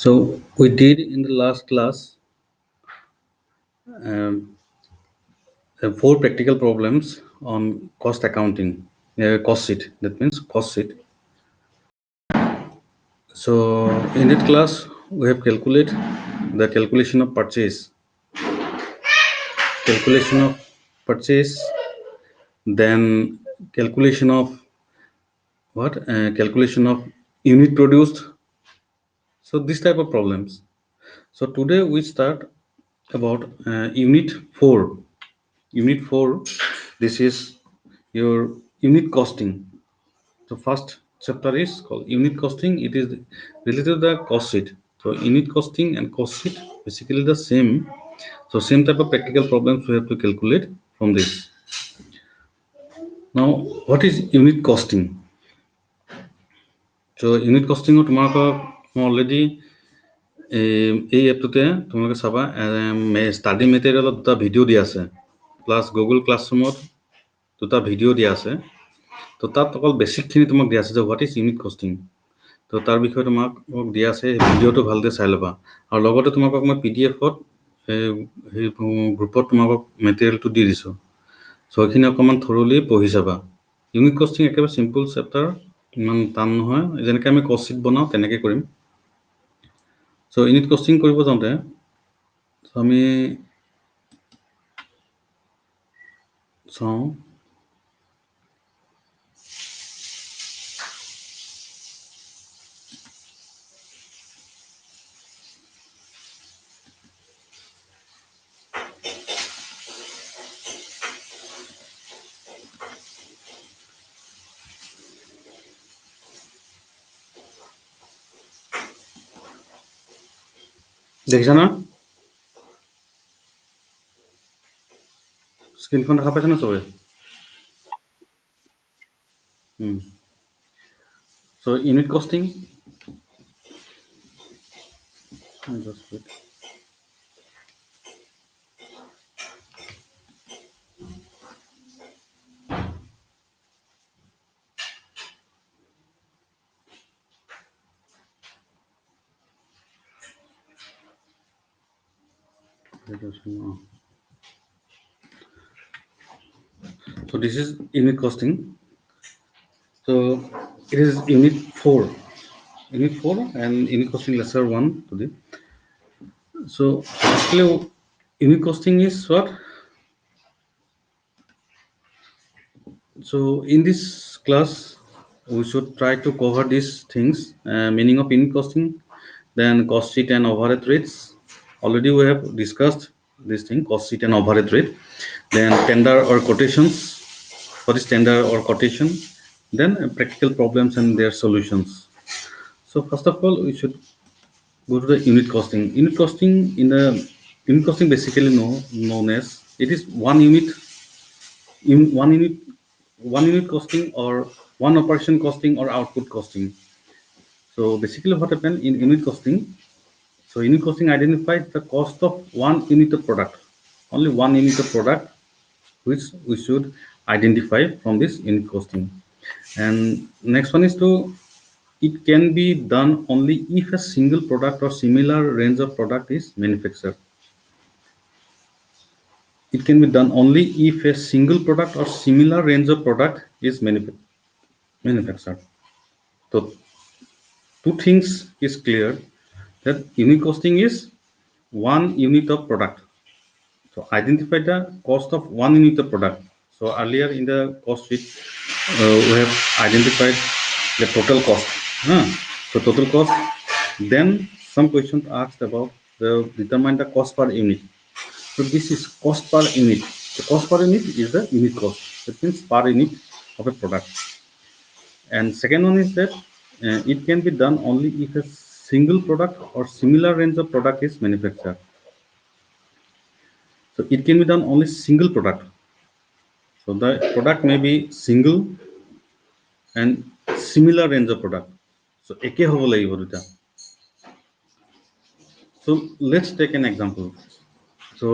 So we did in the last class um, 4 practical problems on cost accounting, cost sheet. That means cost sheet. So in that class, we have the calculation of purchase, then calculation of calculation of unit produced. So this type of problems. So today we start about unit 4. Unit 4, this is your unit costing. So first chapter is called unit costing. It is related to the cost sheet. So unit costing and cost sheet basically the same. So same type of practical problems we have to calculate from this. Now what is unit costing? So unit costing already এই এপটোতে তোমালোকে চাবা study মেটেৰিয়েলত দুটা video' দিয়া আছে plus Google ক্লাছৰুমত দুটা video' দিয়া আছে তো তাত অকল বেছিকখিনি তোমাক দিয়া আছে যে হোৱাট ইজ ইউনিট কষ্টিং তো তাৰ বিষয়ে তোমাক দিয়া আছে ভিডিঅ'টো ভালকৈ চাই ল'বা আৰু লগতে তোমাকক মই PDF-ত সেই গ্ৰুপত তোমাকক মেটেৰিয়েলটো দি দিছোঁ চ' এইখিনি অকণমান থৰলি পঢ়ি চাবা ইউনিট কষ্টিং একেবাৰে চিম্পল চেপ্টাৰ ইমান টান নহয় যেনেকৈ আমি কষ্ট শ্বীট বনাওঁ তেনেকৈ কৰিম চ' ইউনিট কষ্টিং কৰিব যাওঁতে আমি চাওঁ দেখিছা না স্ক্ৰীনখন দেখা পাইছে না চবে So unit costing just wait. So this is unit costing. So it is unit 4 and unit costing lesser 1 today. So actually unit costing is what? So in this class we should try to cover these things, meaning of unit costing, then cost sheet and overhead rates. Already we have discussed this thing, cost sheet and overhead rate, then tender or quotations. What is tender or quotation? Then practical problems and their solutions. So first of all, we should go to the unit costing. Unit costing basically known as it is one unit costing or one operation costing or output costing. So basically what happened in unit costing? So unit costing identifies the cost of one unit of product, only one unit of product, which we should identify from this unit costing. And next one is it can be done only if a single product or similar range of product is manufactured. It can be done only if a single product or similar range of product is manufactured. So two things is clear, that unit costing is one unit of product. So identify the cost of one unit of product. So earlier in the cost sheet, we have identified the total cost. So total cost. Then some questions asked about determine the cost per unit. So this is cost per unit. The cost per unit is the unit cost. That means per unit of a product. And second one is that it can be done only if a single product or similar range of product is manufactured. So it can be done only single product. So the product may be single and similar range of product. So একে হ'ব লাগিব দুটা. So let's take an example. So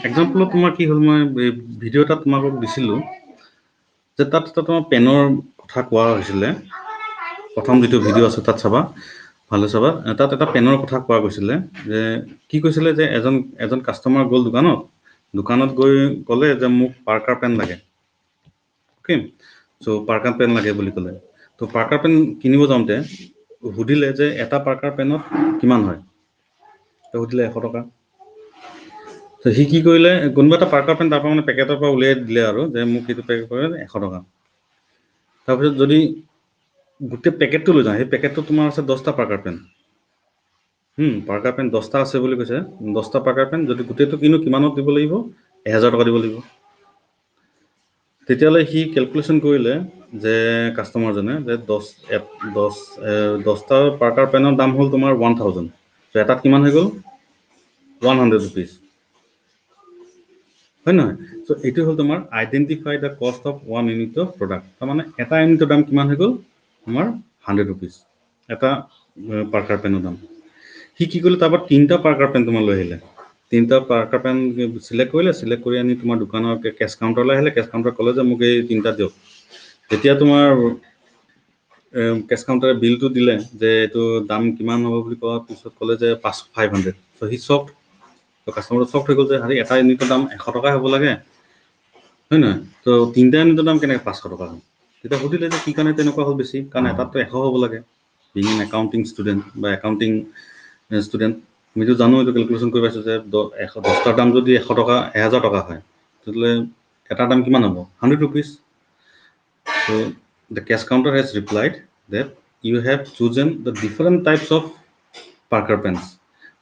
example তোমাৰ কি হ'ল মই video' এটা তোমাক দিছিলোঁ যে তাত তোমাৰ পেনৰ কথা কোৱা হৈছিলে প্ৰথম যিটো ভিডিঅ' আছে তাত চাবা ভালে চাবা তাত এটা পেনৰ কথা কোৱা গৈছিলে যে কি কৈছিলে যে এজন কাষ্টমাৰ গ'ল দোকানত গৈ ক'লে যে মোক পাৰ্কাৰ পেন লাগে অ'কে চ' পাৰ্কাৰ পেন লাগে বুলি ক'লে ত' পাৰ্কাৰ পেন কিনিব যাওঁতে সুধিলে যে এটা পাৰ্কাৰ পেনত কিমান হয় তো সুধিলে 100 টকা তো সি কি কৰিলে কোনোবা এটা পাৰ্কাৰ পেন তাৰ পৰা মানে পেকেটৰ পৰা উলিয়াই দিলে আৰু যে মোক এইটো পেকেট কৰে 100 টকা তাৰপিছত যদি গোটেই পেকেটটো লৈ যাওঁ সেই পেকেটটো তোমাৰ আছে 10টা পাৰ্কাৰ পেন পাৰ্কাৰ পেন 10টা আছে বুলি কৈছে 10টা পাৰ্কাৰ পেন যদি গোটেইটো কিনো কিমানত দিব লাগিব 1000 টকা দিব লাগিব তেতিয়ালৈ সি ক্যালকুলেশন কৰিলে যে কাস্টমাৰজনে যে 10টা পাৰ্কাৰ পেনৰ দাম হ'ল তোমাৰ 1000 তো এটাত কিমান হৈ গ'ল 100 rupees হয় নহয় সো এইটো হ'ল তোমাৰ identify the cost of one unit of product তাৰ মানে এটা ইউনিটৰ দাম কিমান হৈ গ'ল তোমাৰ 100 rupees এটা পাৰ্কাৰ পেনৰ দাম সি কি কৰিলে তাৰ পৰা 3টা পাৰ্কাৰ পেন তোমাৰ লৈ আহিলে 3টা পাৰ্কাৰ পেন সিলেক্ট কৰি আনি তোমাৰ দোকানৰ কেছ কাউণ্টাৰলৈ আহিলে কেছ কাউণ্টাৰ ক'লে যে মোক এই 3টা দিয়ক তেতিয়া তোমাৰ কেছ কাউণ্টাৰে বিলটো দিলে যে এইটো দাম কিমান হ'ব বুলি কোৱাৰ পিছত ক'লে যে 500 সো হি চক তো কাস্টমাৰ চক হৈ গ'ল যে আৰে এটা ইউনিটৰ দাম 100 টকা হ'ব লাগে হয় নহয় তো 3টা ইউনিটৰ দাম কেনেকৈ 500 টকা হ'ল তেতিয়া সুধিলে যে কি কাৰণে তেনেকুৱা হ'ল বেছি কাৰণ এটাততো 100 হ'ব লাগে বিং এন একাউণ্টিং ষ্টুডেণ্ট বা একাউণ্টিং ষ্টুডেণ্ট আমিতো জানো এইটো কেলকুলেশ্যন কৰি পাইছোঁ যে 10টাৰ দাম যদি 100 টকা 1000 টকা হয় তেতিয়াহ'লে এটাৰ দাম কিমান হ'ব 100 rupees so the cash counter has replied that you have chosen the different types of Parker pens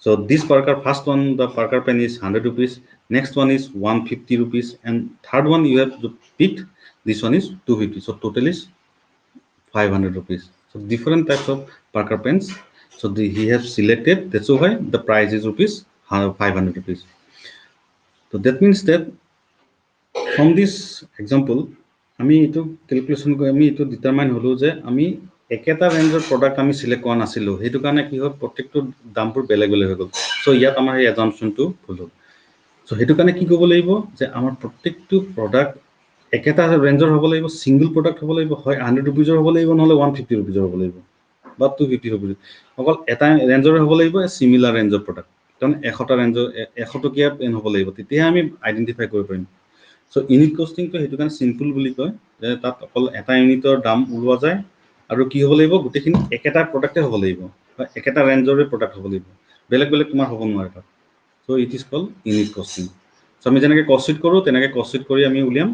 so this Parker first one the Parker pen is 100 rupees next one is 150 rupees and third one you have picked this one is 250 so total is 500 rupees so different types of Parker pens so he has selected that's why the price is rupees 500 rupees so that means that from this example আমি এইটো calculation কৰি আমি এইটো determine হলো যে আমি একেটা ৰেঞ্জৰ প্ৰডাক্ট আমি সিলেক্ট কৰা নাছিলো সেইটো কাৰণে কি হ'ল প্ৰত্যেকটো দামবোৰ বেলেগ বেলেগ হৈ গ'ল সো ইয়াত আমাৰ এই এজাম্পশনটো ভুল হ'ল সো সেইটো কাৰণে কি কৰিব লাগিব যে আমাৰ প্ৰত্যেকটো প্ৰডাক্ট একেটা ৰেঞ্জৰ হ'ব লাগিব সিঙ্গল প্ৰডাক্ট হ'ব লাগিব হয় 100 rupeesৰ হ'ব লাগিব নহলে 150 rupeesৰ হ'ব লাগিব বা 250 rupees অকল এটা ৰেঞ্জৰ হ'ব লাগিব সিমিলাৰ ৰেঞ্জৰ প্ৰডাক্ট কাৰণ 100টা ৰেঞ্জৰ 100 টকীয়া পেন হ'ব লাগিব তেতিয়া আমি আইডেন্টিফাই কৰিব পাৰিম সো ইউনিট কস্টিংটো সেইটো কাৰণে সিম্পল বুলি কয় যে তাত অকল এটা ইউনিটৰ দাম ওলোৱা যায় আৰু কি হ'ব লাগিব গোটেইখিনি একেটা প্ৰডাক্টে হ'ব লাগিব বা একেটা ৰেঞ্জৰে প্ৰডাক্ট হ'ব লাগিব বেলেগ বেলেগ তোমাৰ হ'ব নোৱাৰে তাত so it is call unit costing so আমি যেনেকৈ কষ্ট শীট কৰোঁ তেনেকৈ কষ্ট শীট কৰি আমি উলিয়াম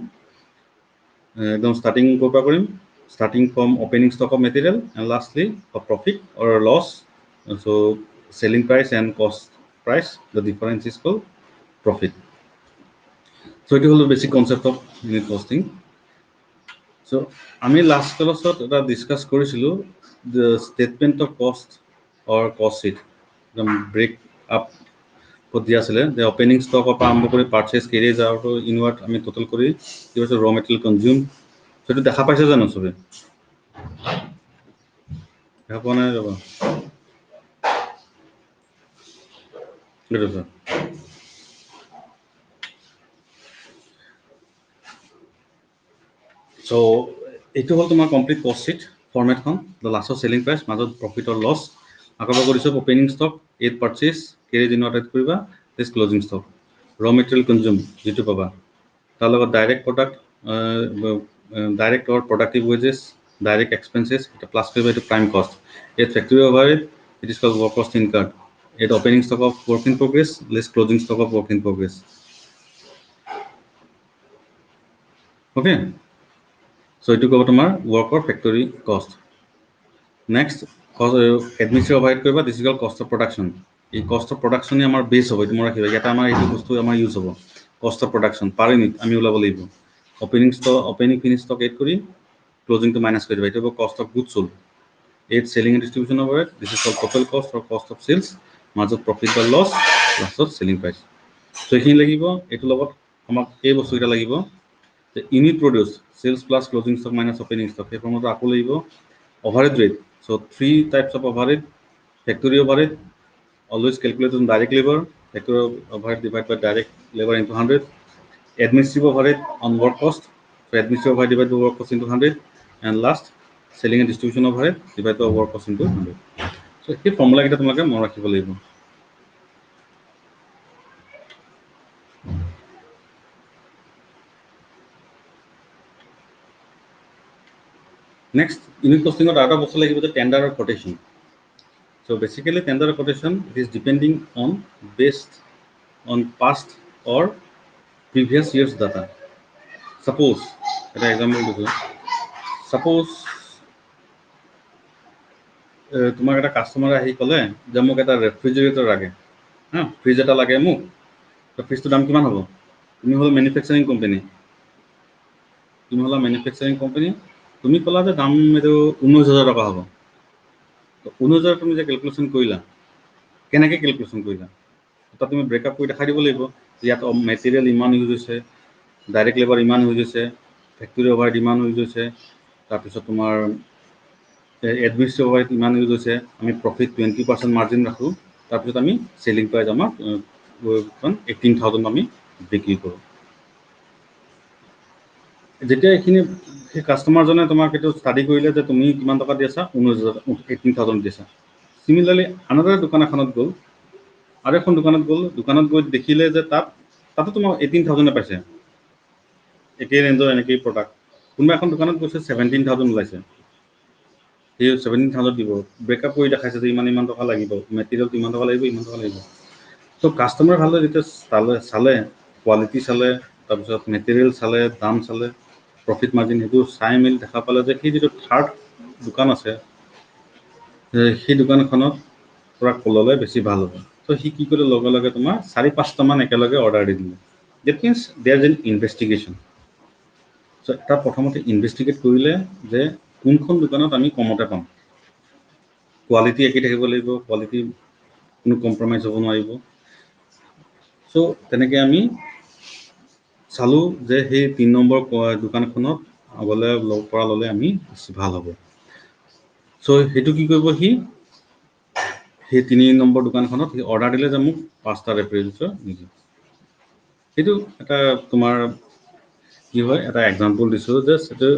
একদম ষ্টাৰ্টিং ক'ৰ পৰা কৰিম starting from opening stock of material and lastly a profit or a loss so selling price and cost price the difference is called profit so it is the basic concept of unit costing so আমি last ক্লাছত এটা discuss কৰিছিলো the statement of cost or cost sheet the break up দিয়া আছিলে যে opening ষ্টকৰ পৰা আৰম্ভ কৰি পাৰচেজ কেৰিজ আউট ইনৱাৰ্ড আমি টোটাল কৰি কি হৈছে ৰ মেটেৰিয়েল কনজিউম সেইটো দেখা পাইছে জানো চবে দেখা পোৱা নাই ৰবা এইটো স্যাৰ সো এইটো হ'ল তোমাৰ কমপ্লিট কষ্ট শীট ফৰ্মেটখন দ্য লাষ্টৰ চেলিং প্ৰাইচ মাজত প্ৰফিট অৰ লছ আকৌ কৰিছোঁ opening stock add purchase carriage inward add কৰিবা দিছ ক্লোজিং ষ্টক ৰ মেটেৰিয়েল কনজিউম যিটো পাবা তাৰ লগত direct product direct or productive wages direct expenses এটা প্লাছ কৰিবা এইটো prime cost add factory overhead it is called work cost incurred add opening stock of work in progress less closing stock of work in progress okay so এইটো ক'ব তোমাৰ ৱৰ্কৰ factory cost next administrative overhead কৰিবা this is called cost of production এই cost of প্ৰডাকশ্যনে আমাৰ বেছ হ'ব এইটো মই ৰাখিবা ইয়াতে আমাৰ এইটো বস্তু আমাৰ ইউজ হ'ব cost of production per unit আমি ওলাব লাগিব ওপেনিং ফিনিছ ষ্টক এড কৰি ক্লোজিংটো মাইনাছ কৰি দিবা এইটো হ'ব cost of good sold add selling and distribution overhead this is called total cost or cost of sales মাজত প্ৰফিট বা লছ লাষ্টত চেলিং প্ৰাইচ চ' এইখিনি লাগিব এইটোৰ লগত আমাক এই বস্তুকেইটা লাগিব যে unit produce sales plus closing stock minus opening stock সেই ফৰ্মতো আকৌ লাগিব overhead rate so three types of overhead factory overhead always calculate on direct labor factory overhead divided by direct labor into 100 administrative overhead on work cost so administrative overhead divided by work cost into 100 and last selling and distribution overhead divided by work cost into 100 So সেই ফৰ্মুলাকেইটা তোমালোকে মনত ৰাখিব লাগিব। Next, unit costing আৰু এটা বস্তু লাগিব যে টেণ্ডাৰ আৰু quotation. So basically tender or quotation is depending on based on past or previous years data. Suppose এটা example দিছো, suppose তোমাক এটা কাস্টমাৰ আহি ক'লে যে মোক এটা ৰেফ্ৰিজাৰেটৰ লাগে, হা, ফ্ৰিজ এটা লাগে মোক, তো ফ্ৰিজটোৰ দাম কিমান হ'ব? তুমি হ'ল মেনুফেকচাৰিং কোম্পানী, তুমি ক'লা যে দাম এইটো 19,000 টকা হ'ব। তো 19,000 তুমি যে কেলকুলেশ্যন কৰিলা, কেনেকৈ কেলকুলেশ্যন কৰিলা? তাত তুমি ব্ৰেকআপ কৰি দেখাই দিব লাগিব যে ইয়াত মেটেৰিয়েল ইমান ইউজ হৈছে, ডাইৰেক্ট লেবাৰ ইমান ইউজ হৈছে, ফেক্টৰী অভাৰ ইমান ইউজ হৈছে, তাৰপিছত তোমাৰ এডমিনিষ্ট্ৰেটিভ অভাৰ ইমান ইউজ হৈছে, আমি প্ৰফিট 20% মাৰ্জিন ৰাখোঁ, তাৰপিছত আমি চেলিং প্ৰাইচ আমাক 18,000 আমি বিক্ৰী কৰোঁ। যেতিয়া এইখিনি সেই কাষ্টমাৰজনে তোমাক এইটো ষ্টাডি কৰিলে যে তুমি কিমান টকা দি আছা, 18,000 দি আছা। চিমিলাৰলি আনদাৰ দোকান এখনত গ'ল, আৰু এখন দোকানত গৈ দেখিলে যে তাতো তোমাৰ 18,000 পাইছে, একেই ৰেঞ্জৰ এনেকেই প্ৰডাক্ট। কোনোবা এখন দোকানত গৈছে 17,000 ওলাইছে, সেই 17,000 দিব, ব্ৰেকআপ কৰি দেখাইছে যে ইমান টকা লাগিব, মেটেৰিয়েল ইমান টকা লাগিব, ইমান টকা লাগিব। ত' কাষ্টমাৰ ভালদৰে যেতিয়া চালে কোৱালিটি চালে, তাৰপিছত মেটেৰিয়েল চালে, দাম চালে, প্ৰফিট মাৰ্জিন সেইটো চাই মেলি দেখা পালে যে সেই যিটো থাৰ্ড দোকান আছে সেই দোকানখনত পৰা ক'ললে বেছি ভাল হ'ব। ত' সি কি কৰিলে, লগে লগে তোমাৰ 4-5টামান একেলগে অৰ্ডাৰ দি দিলে। That means there is an investigation. So' তাত প্ৰথমতে ইনভেষ্টিগেট কৰিলে যে কোনখন দোকানত আমি কমতে পাম, কোৱালিটি একেই থাকিব লাগিব, কোৱালিটি কোনো কম্প্ৰমাইজ হ'ব নোৱাৰিব। চ' তেনেকৈ আমি চালোঁ যে সেই 3 নম্বৰ দোকানখনত পৰা ল'লে আমি বেছি ভাল হ'ব। চ' সেইটো কি কৰিব, সেই 3 নম্বৰ দোকানখনত সি অৰ্ডাৰ দিলে যে মোক 5টা ৰেফ্ৰিজাৰেটৰ নিদিয়ে। সেইটো এটা তোমাৰ কি হয়, এটা এক্সাম্পল দিছোঁ যে সেইটো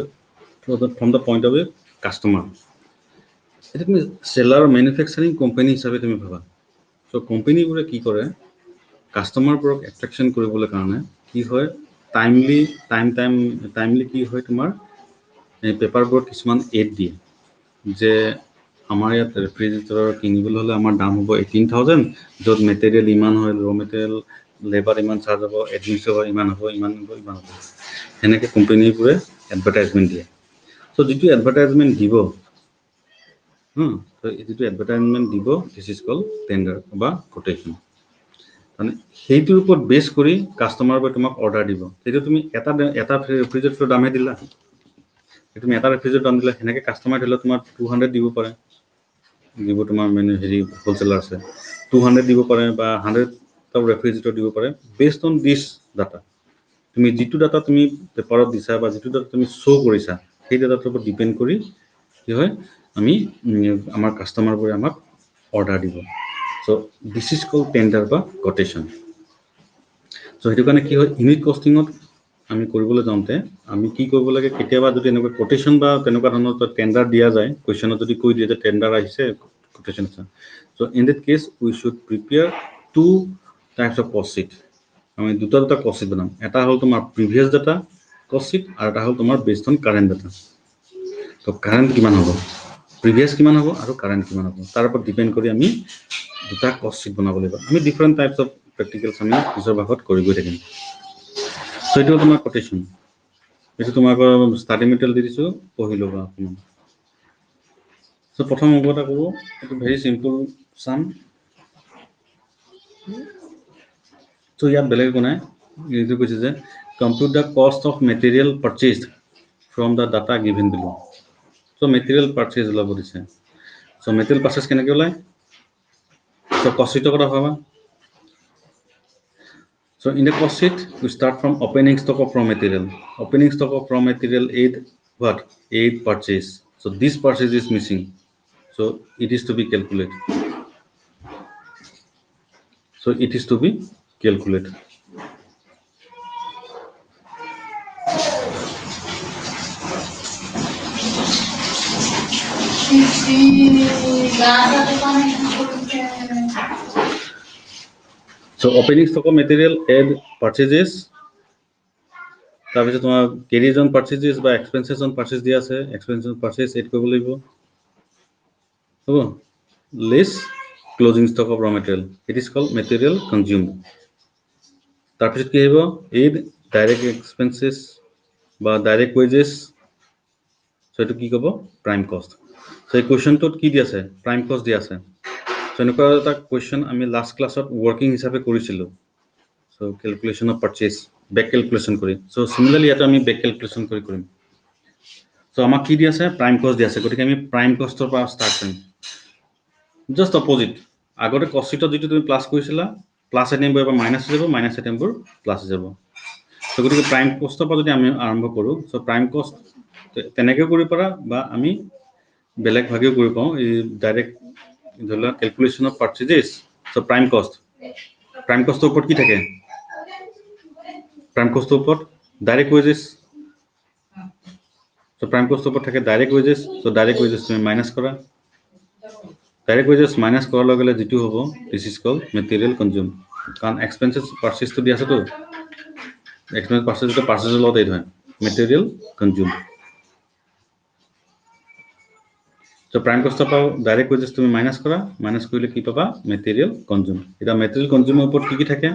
from the point of view customer. এতিয়া তুমি চেলাৰ মেনুফেকচাৰিং কোম্পানী হিচাপে তুমি ভাবা। চ' কোম্পানীবোৰে কি কৰে, কাষ্টমাৰবোৰক এট্ৰেকশ্যন কৰিবলৈ কাৰণে কি হয়, টাইমলি কি হয়, তোমাৰ এই পেপাৰবোৰত কিছুমান এড দিয়ে যে আমাৰ ইয়াত ৰেফ্ৰিজাৰেটৰ কিনিবলৈ হ'লে আমাৰ দাম হ'ব 18,000, য'ত মেটেৰিয়েল ইমান হয়, ৰ' মেটেৰিয়েল লেবাৰ ইমান চাৰ্জ হ'ব, এডমিনিষ্ট্ৰেটিভ ইমান হ'ব। সেনেকৈ কোম্পানীবোৰে এডভাৰটাইজমেণ্ট দিয়ে। চ' যিটো এডভাৰটাইজমেণ্ট দিব, যিটো এডভাৰটাইজমেণ্ট দিব, দিছ ইজ কল্ড টেণ্ডাৰ বা কোটেশ্যন। মানে সেইটোৰ ওপৰত বেছ কৰি কাষ্টমাৰবোৰে তোমাক অৰ্ডাৰ দিব। সেইটো তুমি এটা ৰেফ্ৰিজাৰেটৰ দামহে দিলা, তুমি এটা ৰেফ্ৰিজাৰেটৰ দাম দিলা, সেনেকৈ কাষ্টমাৰ ধৰি লওক তোমাৰ 200 দিব পাৰে, যিবোৰ তোমাৰ হ'লচেলাৰ আছে 200 দিব পাৰে বা 100টা ৰেফ্ৰিজাৰেটৰ দিব পাৰে, বেছড অন দিছ ডাটা। তুমি যিটো ডাটা তুমি পেপাৰত দিছা বা যিটো ডাটা তুমি শ্ব' কৰিছা, সেই ডাটাটোৰ ওপৰত ডিপেণ্ড কৰি কি হয়, আমাৰ কাষ্টমাৰবোৰে আমাক অৰ্ডাৰ দিব। চ' দিছ ইজ কল্ড টেণ্ডাৰ বা কোটেশ্যন। চ' সেইটো কাৰণে কি হয়, ইউনিট কষ্টিঙত আমি কৰিবলৈ যাওঁতে আমি কি কৰিব লাগে, কেতিয়াবা যদি এনেকুৱা কোটেশ্যন বা তেনেকুৱা ধৰণৰ টেণ্ডাৰ দিয়া যায়, কুৱেশ্যনত যদি কৈ দিয়ে যে টেণ্ডাৰ আহিছে, কোটেশ্যন আছে, so' in that case we should prepare 2 types of cost sheet. আমি দুটা কষ্ট শ্বীট বনাম। এটা হ'ল তোমাৰ প্ৰিভিয়াছ ডাটা কষ্ট শ্বীট, আৰু এটা হ'ল তোমাৰ based on current data. To' current কিমান হ'ব, প্ৰিভিয়াছ কিমান হ'ব, আৰু কাৰেণ্ট কিমান হ'ব, তাৰ ওপৰত ডিপেণ্ড কৰি আমি দুটা কষ্ট শ্বীট বনাব লাগিব। আমি ডিফাৰেণ্ট টাইপছ অফ প্ৰেক্টিকেলছ আমি পিছৰ ভাগত কৰি গৈ থাকিম। চ' এইটো তোমাৰ কোটেশ্যন। এইটো তোমাক ষ্টাডি মেটেৰিয়েল দি দিছোঁ, পঢ়ি ল'বা অকণমান। চ' প্ৰথম অংক এটা কৰোঁ, এইটো ভেৰি চিম্পল চাম। চ' ইয়াত বেলেগ একো নাই, এইটো কৈছে যে compute the cost of material purchased from the data given below'. So' material purchase ওলাব দিছে। চ' মেটেৰিয়েল পাৰচেজ কেনেকৈ ওলায়, চ' কষ্ট শ্বীটৰ কথা ভাবা। So in the cost sheet, we start from opening stock of raw material. Opening stock of raw material 8 what? 8 purchase. So this purchase is missing. So it is to be calculated. So opening stock of material add purchases তাৰপিছত তোমাৰ carries on purchases বা expenses on purchase দিয়া আছে expenses on purchase add কৰিব লাগিব হ'ব less closing stock of raw material it is called material consumed তাৰপিছত কি আহিব add direct expenses বা direct wages so এটো কি ক'ব prime cost so এই কোৱেশ্চনটোত কি দি আছে prime cost দি আছে so এনেকুৱা এটা কোৱেশ্চন আমি লাষ্ট ক্লাছত working হিচাপে কৰিছিলো so calculation of purchase back calculation কৰি so similarly এটা আমি back calculation কৰি কৰিম so আমাক কি দি আছে prime cost দি আছে গতিকে আমি prime cost ৰ পৰা start কৰিম just opposite আগতে cost sheet যেটো তুমি প্লাস কৰিছিলা প্লাস আইটেম বোৰ মাইনাস হৈ যাব মাইনাস আইটেম বোৰ প্লাস হৈ যাব so গতিকে prime cost ৰ পৰা যদি আমি আৰম্ভ কৰো so prime cost তেনেকৈ কৰি পাৰা বা আমি বেলেগ ভাগেও কৰি পাও এই ডাইৰেক্ট ধৰলা calculation of purchases so prime cost এর উপর কি থাকে প্রাইম কস্ট এর উপর direct wages so prime cost এর উপর থাকে direct wages so direct wages তুমি মাইনাস করা ডাইরেক্ট ওয়েজেস মাইনাস করার লগে লগে যেটো হ'ব this is called material consume কারণ এক্সপেন্সেস পারচেজ তো দি আছে তো এক্সপেন্স পারচেজ তো পারচেজ লট এই হয় material consume So prime cost of direct wages তুমি মাইনাস করা মাইনাস করলে কি পাবা ম্যাটেরিয়াল কনজিউম এটা ম্যাটেরিয়াল কনজিউমের উপর কি থাকে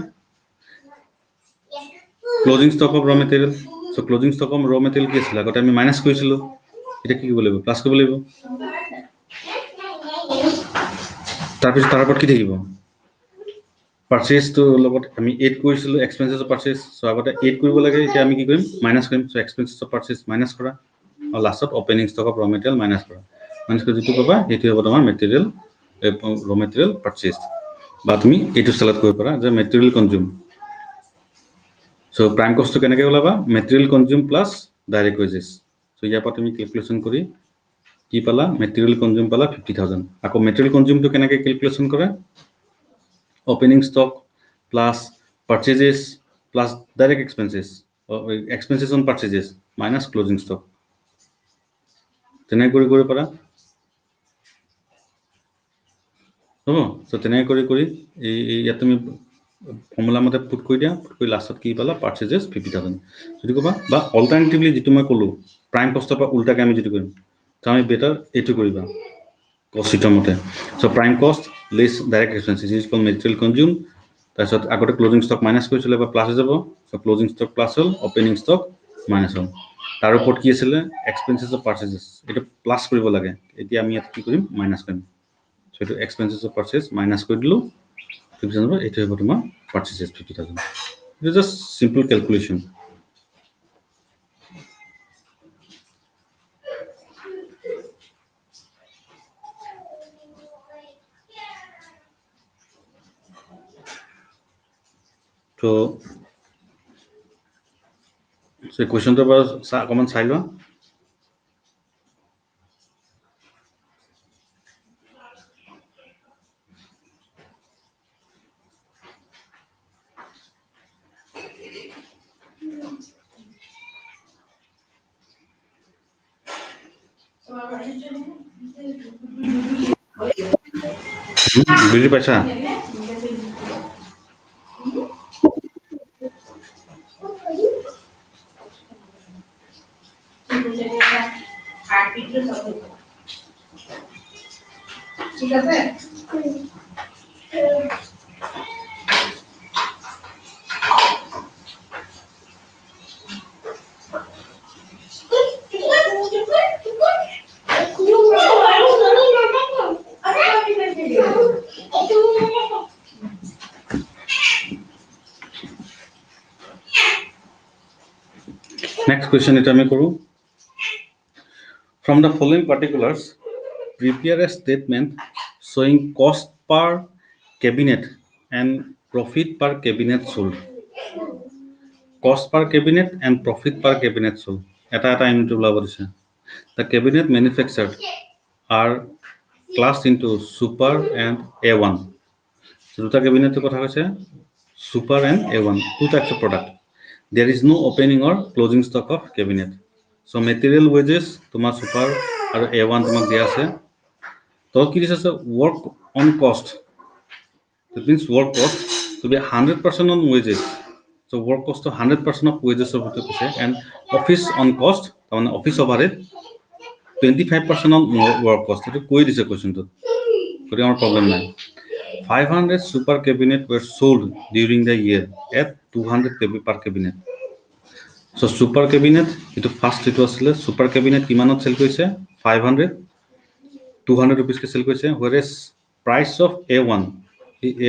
closing stock of raw material so closing stock of raw material কি ছিল আগতে আমি মাইনাস কইছিল এটা কি বলবো প্লাস কি বলবো তারপর কি থাকিব পারচেজ তো লগত আমি এড কইছিল এক্সপেন্সেস অফ পারচেজ সো আগতে এড কৰিব লাগে এটা আমি কি কৰিম মাইনাস কৰিম so expenses of purchase minus কৰা আৰু লাষ্টত ওপেনিং স্টক অফ ৰ ম্যাটেৰিয়াল মাইনাস কৰা মাইনাস কৰে যেটো পাবা এটো হ'ব তোমাৰ ম্যাটেৰিয়াল ৰ ম্যাটেৰিয়াল পাৰচেজ বা তুমি এটো সেলেক্ট কৰিব পাৰা যে ম্যাটেৰিয়াল কনজিউম সো প্ৰাইম কস্ট তো কেনেকৈ ওলাবা material consume plus direct wages so ইয়াৰ পৰা তুমি ক্যালকুলেশন কৰি কি পালা ম্যাটেৰিয়াল কনজিউম পালা 50000 আকৌ ম্যাটেৰিয়াল কনজিউম তো কেনেকৈ ক্যালকুলেশন কৰে opening stock plus purchases plus direct expenses expenses on purchases minus closing stock তেনেকৈ কৰি পাৰা হ'ব সো তেনেকৈ কৰি এই ইয়াত তুমি ফৰ্মুলা মতে পুট কৰি দিয়া পুট কৰি লাষ্টত কি পালা পাৰচেজেস 50000 যদি কবা বা অল্টাৰনেটিভলি যেটো মই কলো প্ৰাইম কস্টৰ পৰা উল্টাকে আমি যেটো কৰিম তো আমি বেটাৰ এটো কৰিবা কস্ট শিটৰ মতে so prime cost less direct expenses is call material consume তাৰপিছত আগতে ক্লোজিং স্টক মাইনাস কৰিছিল বা প্লাস হৈ যাব সো ক্লোজিং স্টক প্লাস হল ওপেনিং স্টক মাইনাস হল তাৰ ওপৰত কি আছিল এক্সপেন্সেস অফ পাৰচেজেস এটা প্লাস কৰিব লাগে এতিয়া আমি ইয়াত কি কৰিম মাইনাস কৰিম সো এটা এক্সপেন্সেস অফ পাৰচেজ মাইনাস কৰি দিলো 50000 এটা হ'ব তোমাৰ purchases 50000 it is just simple calculation so question to about common side lo বুঝি পাইছা ঠিক আছে Next question এটা আমি কৰো From the following particulars prepare a statement showing cost per cabinet and profit per cabinet sold cost per cabinet and profit per cabinet sold এটা unit ওলাব দিছে the cabinet manufactured are classed into super and A1 দুটা cabinet কথা কৈছে super and A1 two types of product there is no opening or closing stock of cabinet so material wages তোমার super আৰু A1 তোমাক দিয়া আছে তলত কি দিছে work on cost. That means work cost to be 100% on wages. So work cost to 100% of wages of and office on cost, on office overhead 25% on work cost. It is a question to problem 9. 500 super cabinet were sold during the year at 200 kb per cabinet. So super cabinet, it first it was super cabinet kimanot sell koise 500 200 rupees ke sell koise, whereas price of A1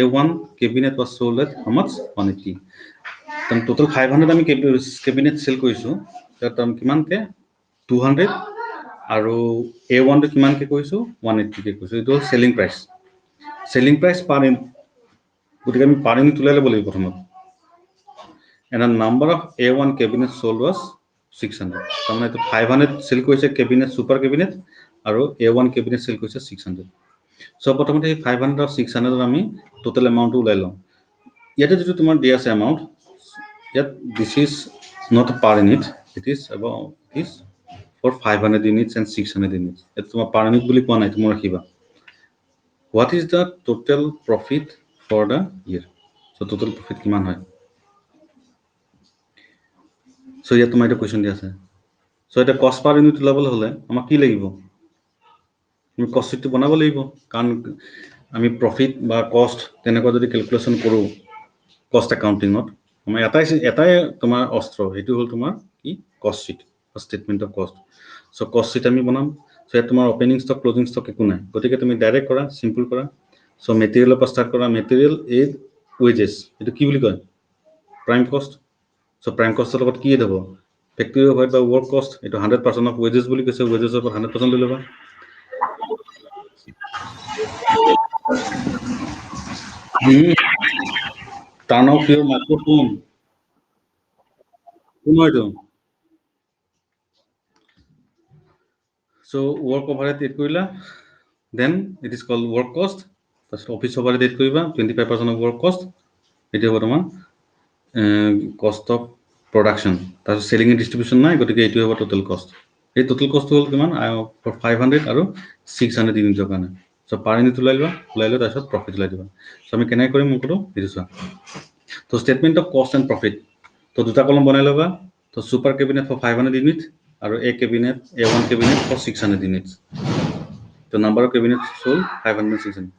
A1 cabinet was sold at how much 180. Then total 500 আমি cabinet sell koisu tam kiman ke 200 আৰু A1 to kiman ke koisu 180 ke koisu. It was selling price per in গতিকে আমি per unit তুলাই ল'ব লাগিব প্ৰথমত and the number of A1 cabinet sold was 600. তাৰমানে এইটো 500 sell কৰিছে cabinet super cabinet আৰু A1 cabinet sell কৰিছে 600. So প্ৰথমতে এই 500 আৰু 600 আমি total amount ওলাই লওঁ ইয়াতে যেটো তোমাৰ দিয়া আছে amount yet this is not per unit, it is about this for 500 units and 600 units. এটা তোমাৰ per unit বুলি কোৱা নাই তুমি ৰাখিবা. What is the total profit for the year? So total profit কিমান হয়? So ইয়াত তোমাৰ এটা question দিয়া আছে. So এটা cost per unit level হলে আমাক কি লাগিব? আমি cost sheet বনাব লাগিব কাৰণ আমি profit বা cost তেনেকুৱা যদি calculation কৰো cost accounting ত আমাৰ এটাই তোমাৰ অস্ত্ৰ এটো হল তোমাৰ কি cost sheet বা statement of cost. So cost sheet আমি বনাম. So ইয়াত তোমাৰ opening stock closing stock একো নাই গতিকে তুমি ডাইৰেক্ট কৰা simple কৰা. So material পৰা start কৰা material is wages এটো কি বুলি কয় prime cost. So prime cost ৰ লগত কি দেব factory overhead বা work cost এটো 100% of wages বুলি কৈছে wages ৰ পৰা 100% লৈ লবা turn off your microphone কোন হয়তো so work overhead এড কৰিলা then it is called work cost তাছত office overhead এড কৰিবা 25% of work cost এটো হ'ব তোমাৰ cost of production তাছত selling and distribution নাই গতিকে এটো হ'ব total cost এই total cost হল কিমান 500 আৰু 600 ইউনিটৰ কাৰণে so per unit ওলাই লোৱা তাছত profit ওলাই দিবা so আমি কেনে কৰিম মকটো দিছো চোৱা তো statement of cost and profit তো দুটা কলম বনাই লবা তো super cabinet for 500 units আৰু A cabinet A1 cabinet for 600 units. The number of cabinets sold 500 600.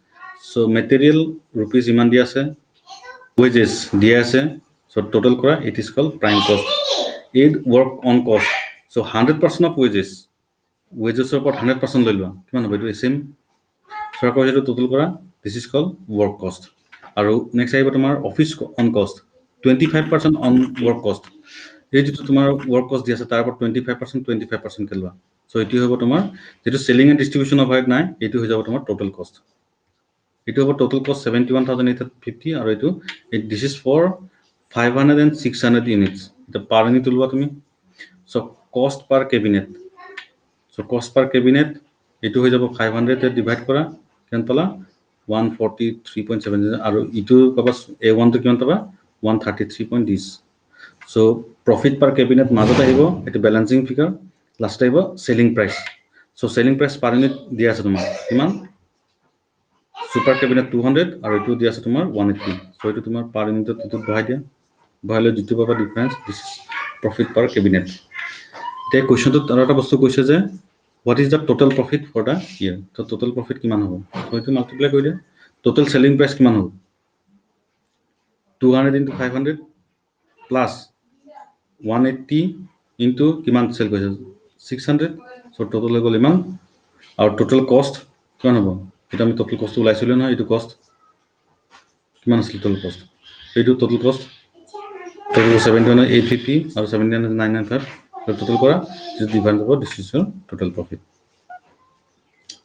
So material rupees iman dia ase wages dia ase so total kora it is called prime cost. Aid work on cost so 100% of wages upor 100% লৈ লোৱা কিমান হ'ব এটো same সৰকৰ যেটো total kora this is called work cost. আৰু next আহিব তোমাৰ office on cost 25% on work cost এই যেটো তোমাৰ work cost দি আছে তাৰ ওপৰত 25% কে লোৱা so এটো হ'ব তোমাৰ যেটো selling and distribution overhead নাই এটো হৈ যাব তোমাৰ total cost এটো হ'ব total cost 71850 আৰু এটো this is for 500 and 600 units এটা per unit লোৱা তুমি so cost per cabinet এটো হৈ যাব 500 তে ডিভাইড কৰা কিমান পালা 143.7 আৰু ইটো পাবা A1 তো কিমান পাবা 133.this. So profit per cabinet মাজত আহিব এটো balancing figure last আহিব selling price. So selling price per unit দিয়া আছে তোমাৰ কিমান super cabinet 200 আৰু এটো দিয়া আছে তোমাৰ 180 so এটো তোমাৰ per unit ত বহাই দিয়া বহালে যেটো পাবা difference this is profit per cabinet. তে question তো আৰু এটা বস্তু কৈছে যে what is the total profit for the year so total profit কিমান হ'ব so এটো multiply কৰি দিয়া total selling price কিমান হ'ব 200 into 500 plus 180 into কিমান সেল কৰিছে 600 so total হৈ গল ইমান আৰু total cost কিমান হ'ব এটা আমি total cost ওলাইছিল নহয় এটো cost কিমান আছিল total cost এটো total cost 71850 আৰু 79995 so total কৰা this divide over this is your total profit.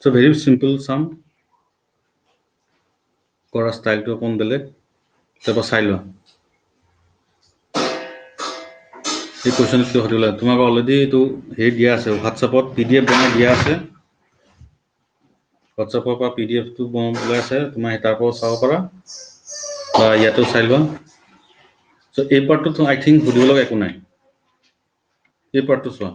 So very simple sum কৰা style to অকন বেলেগ তাৰপৰ চাই লোৱা এই কোশ্চেন কি হৰিলা তোমাক অলৰেডি এটো হে দিয়া আছে WhatsApp-ত PDF বনাই দিয়া আছে WhatsApp-ৰ পৰা PDF টো বনাই আছে তুমি তাৰ পৰা চাব পাৰা বা ইয়াতো চাই লোৱা সো এই পাৰ্টটো আই থিংক সুধিব লগা একো নাই এই পাৰ্টটো চোৱা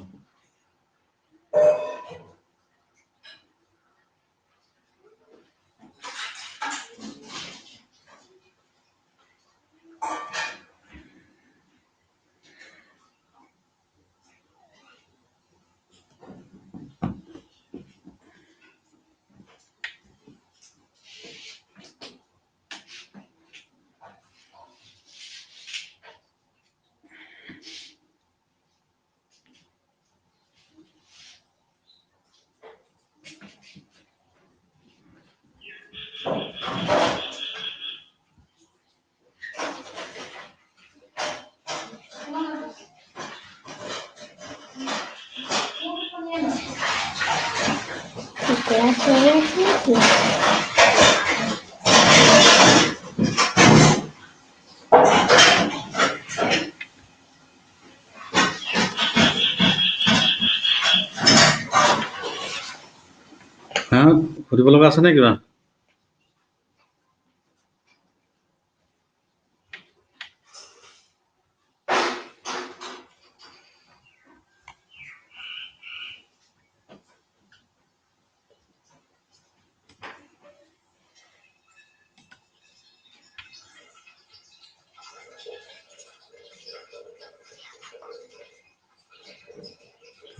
হা সুধিব লগা আছে নে কিবা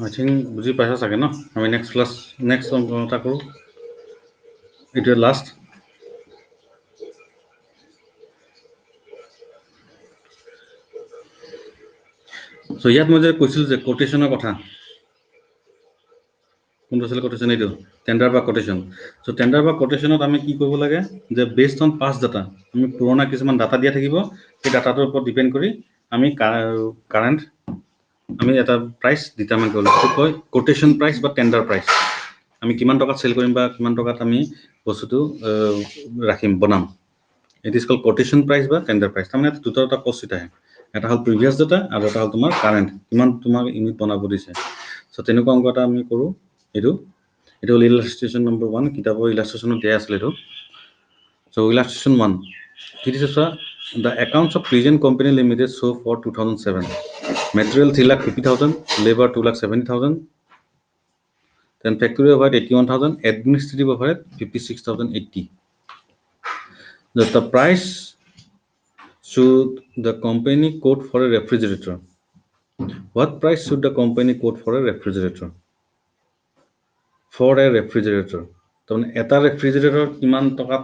আই থিংক বুজি পাইছা চাগে ন আমি নেক্সট অংকটা কৰোঁ এইটোৱে লাষ্ট চ' ইয়াত মই যে কৈছিলোঁ যে কোটেশ্যনৰ কথা কোনটো আছিলে কোটেশ্যন এইটো টেণ্ডাৰ বা কোটেশ্যন চ' টেণ্ডাৰ বা কোটেশ্যনত আমি কি কৰিব লাগে যে বেছড অন পাষ্ট ডাটা আমি পুৰণা কিছুমান ডাটা দিয়া থাকিব সেই ডাটাটোৰ ওপৰত ডিপেণ্ড কৰি আমি কাৰেণ্ট আমি এটা প্ৰাইচ ডিটাৰমাইন কৰিব লাগিব কয় কোটেশ্যন প্ৰাইচ বা টেণ্ডাৰ প্ৰাইচ আমি কিমান টকাত চেল কৰিম বা কিমান টকাত আমি বস্তুটো ৰাখিম বনাম it is call quotation price বা টেণ্ডাৰ প্ৰাইচ তাৰমানে দুটা এটা কষ্ট আহে এটা হ'ল প্ৰিভিয়াছ ডাটা আৰু এটা হ'ল তোমাৰ কাৰেণ্ট কিমান তোমাক ইউনিট বনাব দিছে চ' তেনেকুৱা অংক এটা আমি কৰোঁ এইটো হ'ল ইলাষ্ট্ৰেশ্যন নম্বৰ 1 কিতাপৰ ইলাষ্ট্ৰেশ্যনত দিয়া আছিলে এইটো চ' ইলাষ্ট্ৰেশ্যন 1 কি দিছে চোৱা the accounts of present company limited show' for 2007 material 3,50,000 labour 2,70,000 then factory overhead 81,000 administrative overhead 56,080 the price should the company quote for a refrigerator what price should the company quote for a refrigerator তাৰমানে এটা refrigerator কিমান টকাত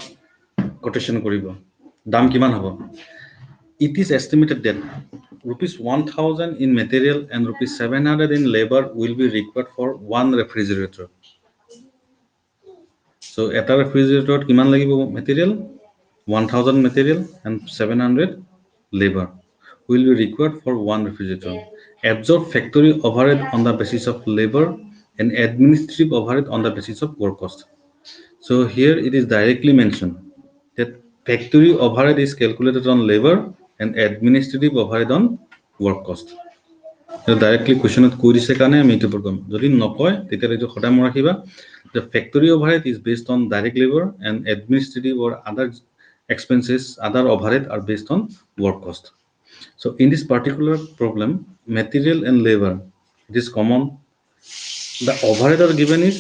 quotation কৰিব দাম কিমান হ'ব it is estimated that rupees 1,000 in material and rupees 700 in labor will be required for one refrigerator so এটা ৰেফ্ৰিজাৰেটৰত কিমান লাগিব material 1,000 material and 700 labor will be required for one refrigerator absorb factory overhead on the basis of labor and administrative overhead on the basis of work cost so here it is directly mentioned that factory overhead is calculated on labor and administrative overhead on work cost directly কুৱেশ্যনত কৈ দিছে কাৰণে আমি এইটো প্ৰথম যদি নকয় তেতিয়া এইটো সদায় মনত ৰাখিবা the factory overhead is based on direct labor and administrative or other expenses other overhead are based on work cost so in this particular problem material and labor it is common the overhead are given is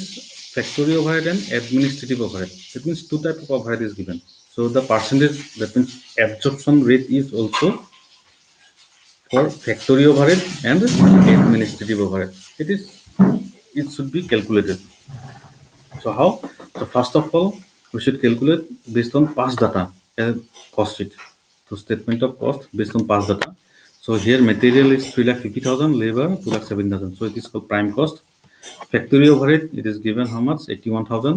factory overhead and administrative overhead that means two type of overhead is given so the percentage that means absorption rate is also for factory overhead and administrative overhead it should be calculated so how so first of all we should calculate based on past data and cost it so statement of cost based on past data so here material is 3,50,000 labor 2,70,000 so it is called prime cost factory overhead it is given how much 81,000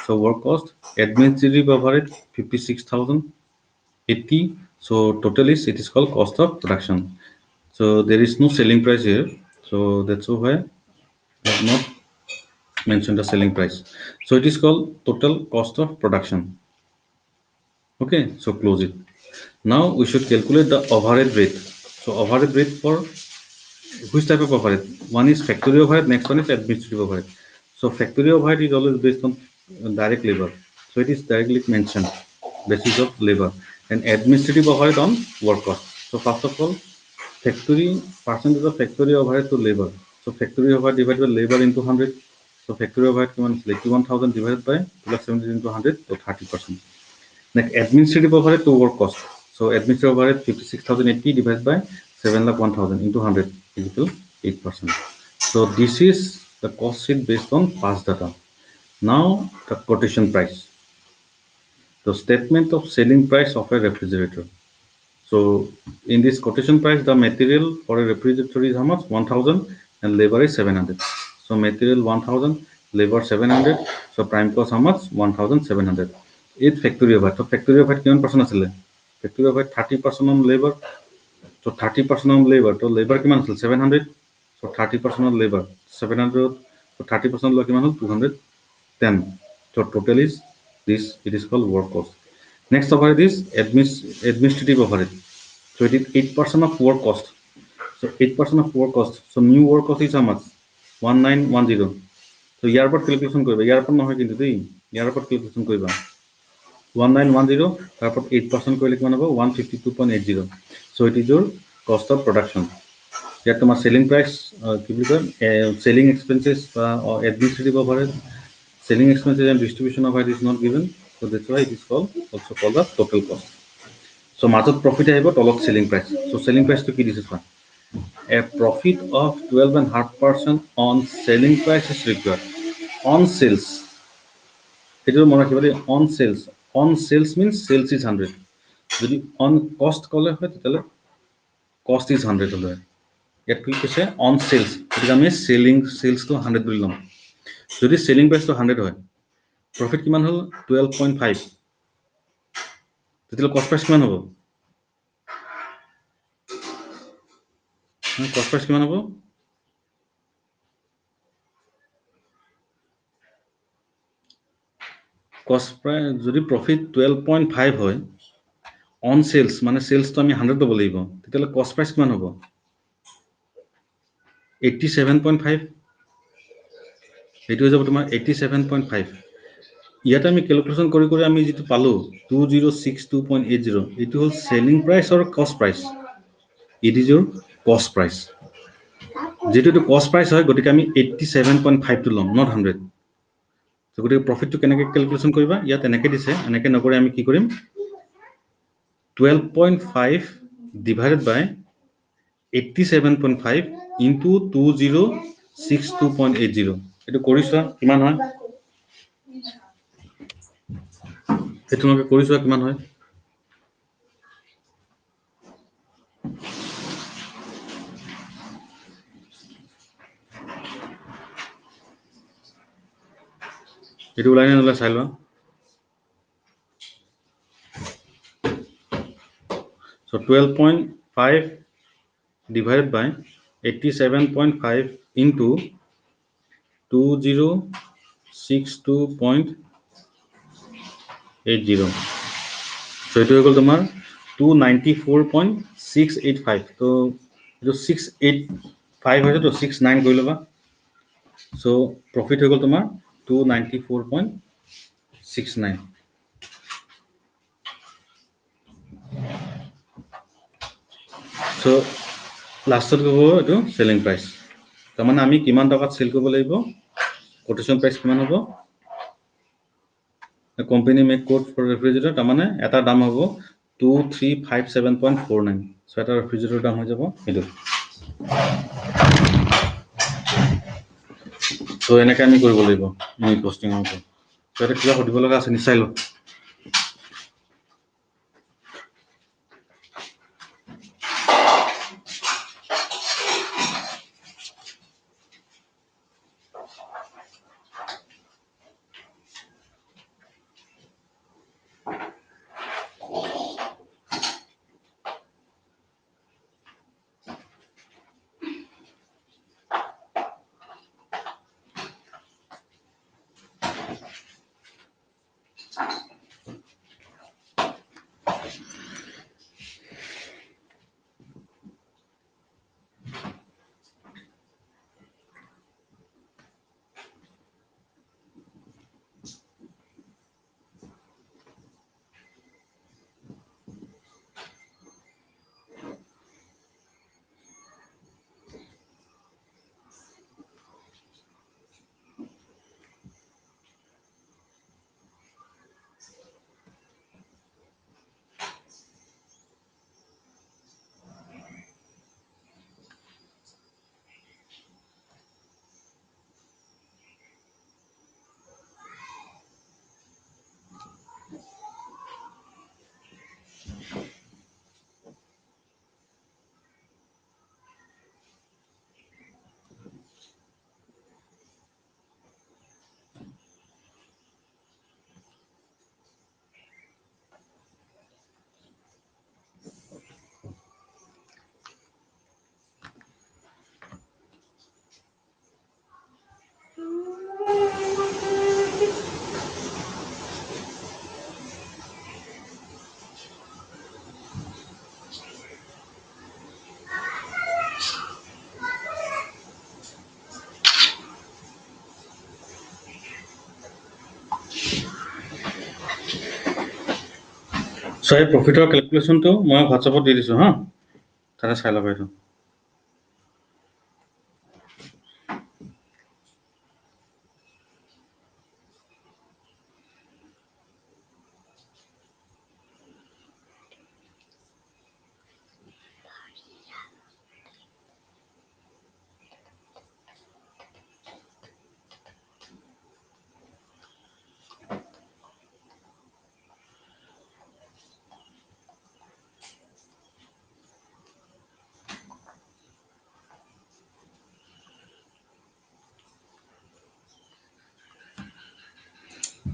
so work cost administrative overhead 56,080 so total is it is called cost of production so there is no selling price here so that's why I have not mentioned the selling price so it is called total cost of production okay so close it now we should calculate the overhead rate so overhead rate for which type of overhead one is factory overhead next one is administrative overhead so factory overhead is always based on direct labor so it is directly mentioned basis of labor and administrative overhead on work cost so first of all factory percentage of factory overhead to labor so factory overhead divided by labor into 100 so factory overhead given is 81,000 divided by plus 70 into 100 so 30% next administrative overhead to work cost so administrative overhead 56,080 divided by 7,01,000 into 100 is equal 8% so this is the cost sheet based on past data now the quotation price the statement of selling price of a refrigerator so in this quotation price, the material for a refrigerator is how much? 1,000 and labor is 700. So material 1,000, labor 700. So prime cost how much? 1,700. It's factory overhead. So factory overhead কিমান percent আছিলে? Factory overhead 30% on labor. So 30% on labor. So labor কিমান আছিল? 700. So 30% on labor. 700. So 30% লৈ কিমান হ'ল? 200. 10. So total is this. It is called work cost. Next overhead is administrative overhead. So it is 8% of work cost. So 8% of work cost. So new work cost is how much? 1910. So ইয়াৰ ওপৰত calculation কৰিবা, ইয়াৰ ওপৰত নহয় কিন্তু দেই, ইয়াৰ ওপৰত calculation কৰিবা 1910 তাৰ ওপৰত 8% কৰিলে কিমান হ'ব 152.80. So it is your cost of production. ইয়াত তোমাৰ selling price কি বুলি কয় selling expenses বা administrative overhead, selling expenses and distribution overhead is not given, so that's why it is also called the total cost. So মাজত profit আহিব তলত selling price. So selling price to কি দিছে চোৱা, a profit of 12.5% on selling price is required on sales. It is মনে ৰাখিবা দেই, on sales. On sales means sales is 100. যদি on cost কলে হয় তেতিয়ালে cost is 100 হলে ইয়াত কি কৈছে on sales, গতিকে আমি sales to 100 বুলি ল'ম। যদি selling price to 100 হয় profit কিমান হল 12.5, তেতিয়ালে cost price কিমান হ'ব, cost price কিমান হ'ব, cost price যদি profit 12.5 হয় on sales মানে sales তো আমি 100 ল'ব লাগিব, তেতিয়ালে cost price কিমান হ'ব 87.5, এইটো হৈ যাব তোমাৰ 87.5। ইয়াতে আমি ক্যালকুলেশন কৰি কৰি আমি যেটো পালো 2062.80, এইটো হল সেলিং প্রাইস অর কস্ট প্রাইস, ইট ইজ ইউর কস্ট প্রাইস। যেটো তো কস্ট প্রাইস হয় গতিকে আমি 87.5 টো লম, নট 100। তো গতিকে প্রফিট তো কেনেকৈ ক্যালকুলেশন কৰিবা, ইয়াত এনেকৈ দিছে, এনেকৈ নকৰি আমি কি কৰিম 12.5 divided by 87.5 into 2062.80, এটো কৰিছা কিমান হয়, এটো তোমাকে কৰিছা কিমান হয়, এটো ওলাই নে নোলাই চাই লোৱা। So 12.5 divided by 87.5 into 2062.80, so it will tomar 294.685, so it 685 hoye to 69 koi loba, so profit hoye gol tomar 294.69। so লাষ্টত গব এটো সেলিং প্রাইস, তার মানে আমি কিমান টাকাত সেল কৰিব লাগিব, কোটেশন প্রাইস কিমান হ'ব, company make code for refrigerator, তার মানে এটা দাম হ'ব 2357.49, সো এটা রেফ্রিজারেটর দাম হৈ যাব এটো। সো এনেকৈ আমি কৰিব লাগিব ইউনিট কস্টিং অংক। সো এটা কিবা সুধিব লগা আছে নিশ্চয় লো। সো এই প্ৰফিটৰ কেলকুলেশ্যনটো মই হোৱাটছএপত দি দিছোঁ হা, তাতে চাই ল'ব এইটো।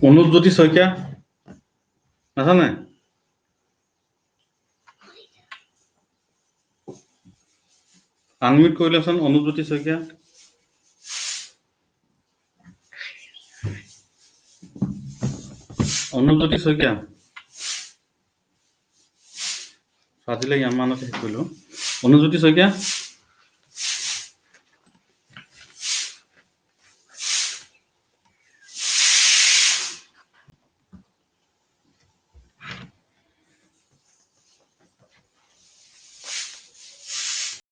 অনুজ্যোতি শইকীয়া আছা নাই? আনমিউট কৰিলেচোন অনুজ্যোতি শইকীয়া। অনুজ্যোতি শইকীয়া আজিলৈ ইমানতে শেষ কৰিলোঁ। অনুজ্যোতি শইকীয়া